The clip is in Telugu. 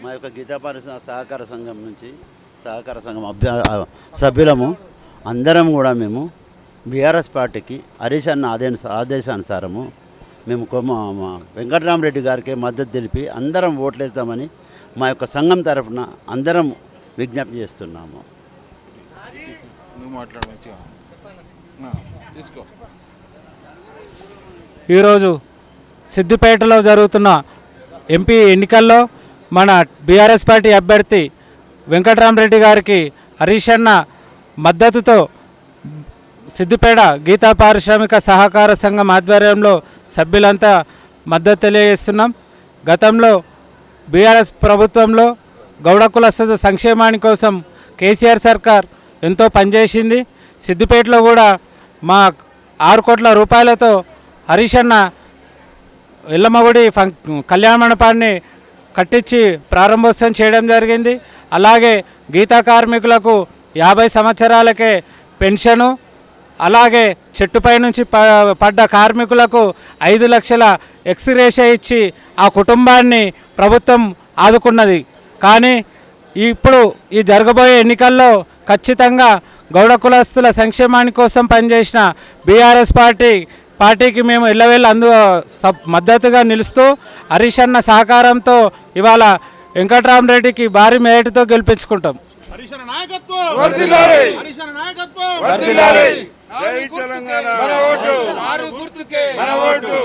మా యొక్క గీతా పరిశ్రమ సహకార సంఘం నుంచి సహకార సంఘం సభ్యులము అందరం కూడా మేము బీఆర్ఎస్ పార్టీకి హరీష్ అన్న ఆదేశానుసారము మేము వెంకటరామరెడ్డి గారికి మద్దతు తెలిపి అందరం ఓట్లేస్తామని మా యొక్క సంఘం తరఫున అందరం విజ్ఞప్తి చేస్తున్నాము. ఈరోజు సిద్దిపేటలో జరుగుతున్న ఎంపీ ఎన్నికల్లో మన బీఆర్ఎస్ పార్టీ అభ్యర్థి వెంకటరామరెడ్డి గారికి హరీష్ అన్న మద్దతుతో సిద్దిపేట గీతా పారిశ్రామిక సహకార సంఘం ఆధ్వర్యంలో సభ్యులంతా మద్దతు తెలియజేస్తున్నాం. గతంలో బీఆర్ఎస్ ప్రభుత్వంలో గౌడ కులస్తుల సంక్షేమాని కోసం కేసీఆర్ సర్కార్ ఎంతో పనిచేసింది. సిద్దిపేటలో కూడా మా 6 కోట్ల రూపాయలతో హరీష్ అన్న ఎల్లమ్మగుడి కళ్యాణ మండపాన్ని కట్టించి ప్రారంభోత్సవం చేయడం జరిగింది. అలాగే గీతా కార్మికులకు 50 సంవత్సరాలకే పెన్షను, అలాగే చెట్టుపై నుంచి పడ్డ కార్మికులకు 5 లక్షల ఎక్స్గ్రేషియా ఇచ్చి ఆ కుటుంబాన్ని ప్రభుత్వం ఆదుకున్నది. కానీ ఇప్పుడు ఈ జరగబోయే ఎన్నికల్లో ఖచ్చితంగా గౌడ కులస్తుల సంక్షేమాని కోసం పనిచేసిన బీఆర్ఎస్ పార్టీకి మేము ఎల్లవేళ మద్దతుగా నిలుస్తూ హరీష్ అన్న సహకారంతో ఇవాళ వెంకటరామరెడ్డికి భారీ మేరటుతో గెలిపించుకుంటాం. హరీష్ అన్న నాయకత్వం వర్ధిల్లాలి, హరీష్ అన్న నాయకత్వం వర్ధిల్లాలి. మన ఓటు, మన ఓటు, మన ఓటు.